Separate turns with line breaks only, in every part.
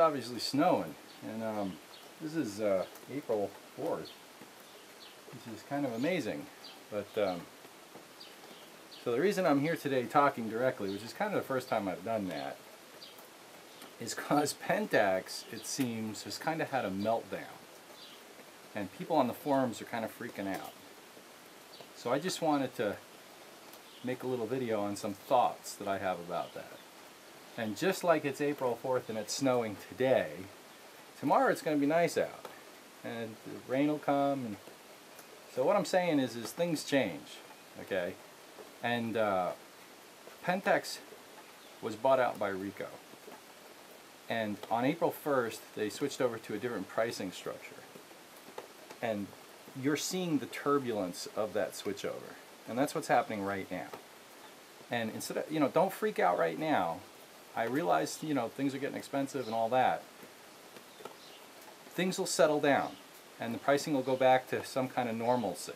obviously snowing, and this is April 4th, which is kind of amazing. But so the reason I'm here today talking directly, which is kind of the first time I've done that, is because Pentax, it seems, has kind of had a meltdown, and people on the forums are kind of freaking out. So I just wanted to make a little video on some thoughts that I have about that. And just like it's April 4th and it's snowing today, tomorrow it's going to be nice out, and the rain will come. And so what I'm saying is things change, okay? And Pentax was bought out by Ricoh, and on April 1st they switched over to a different pricing structure, and you're seeing the turbulence of that switchover, and that's what's happening right now. And instead of, don't freak out right now. I realize, things are getting expensive and all that. Things will settle down, and the pricing will go back to some kind of normalcy.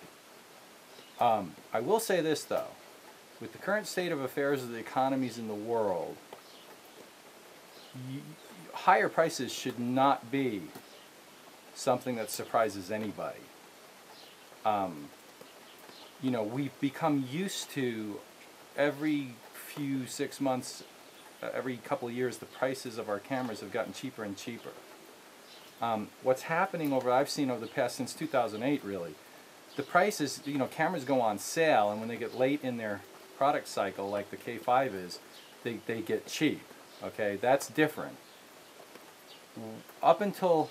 I will say this, though. With the current state of affairs of the economies in the world, higher prices should not be something that surprises anybody. We've become used to every few 6 months, every couple of years, the prices of our cameras have gotten cheaper and cheaper. What's happening I've seen over the past, since 2008 really, the prices, cameras go on sale, and when they get late in their product cycle, like the K5 is, they get cheap. Okay, that's different. Up until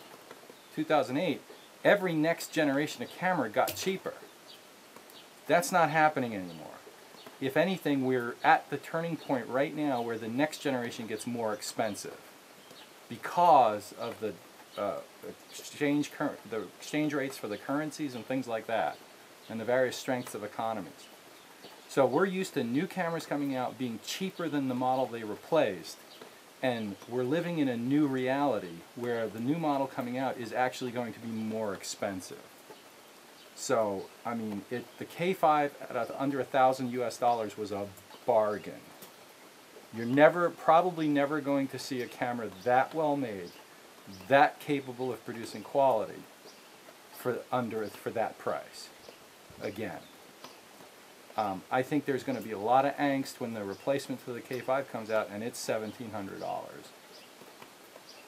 2008, every next generation of camera got cheaper. That's not happening anymore. If anything, we're at the turning point right now where the next generation gets more expensive because of the exchange rates for the currencies and things like that, and the various strengths of economies. So we're used to new cameras coming out being cheaper than the model they replaced, and we're living in a new reality where the new model coming out is actually going to be more expensive. So, I mean, the K5 at under $1,000 US was a bargain. You're probably never going to see a camera that well made, that capable of producing quality for that price again. I think there's going to be a lot of angst when the replacement for the K5 comes out and it's $1,700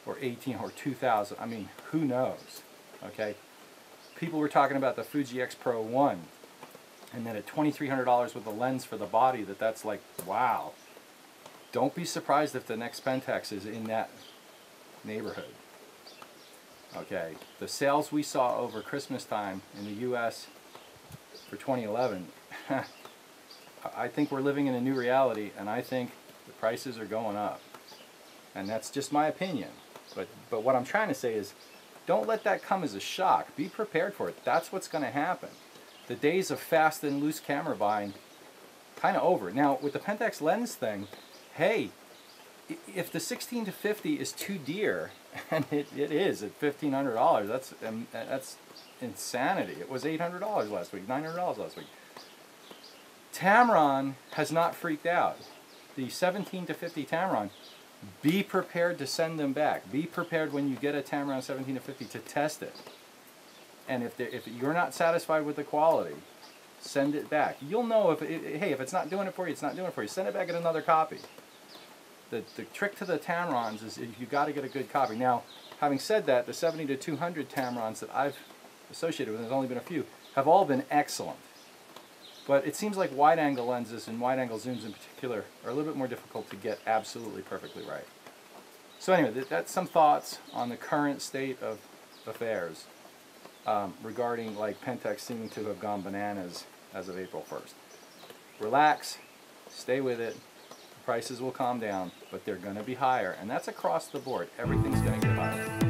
or $1,800 or $2,000. I mean, who knows? Okay. People were talking about the Fuji X Pro 1, and then at $2,300 with a lens for the body, that's like, wow. Don't be surprised if the next Pentax is in that neighborhood. Okay, the sales we saw over Christmas time in the US for 2011, I think we're living in a new reality, and I think the prices are going up. And that's just my opinion. But what I'm trying to say is, don't let that come as a shock. Be prepared for it. That's what's going to happen. The days of fast and loose camera buying, kind of over. Now, with the Pentax lens thing, hey, if the 16 to 50 is too dear, and it is at $1,500, that's insanity. It was $800 last week, $900 last week. Tamron has not freaked out. The 17 to 50 Tamron, be prepared to send them back. Be prepared when you get a Tamron 17 to 50 to test it. And if you're not satisfied with the quality, send it back. You'll know if it's not doing it for you, it's not doing it for you. Send it back at another copy. The trick to the Tamrons is you got to get a good copy. Now, having said that, the 70 to 200 Tamrons that I've associated with, and there's only been a few, have all been excellent. But it seems like wide-angle lenses and wide-angle zooms in particular are a little bit more difficult to get absolutely perfectly right. So anyway, that's some thoughts on the current state of affairs regarding Pentax seeming to have gone bananas as of April 1st. Relax, stay with it. The prices will calm down, but they're going to be higher, and that's across the board. Everything's going to get higher.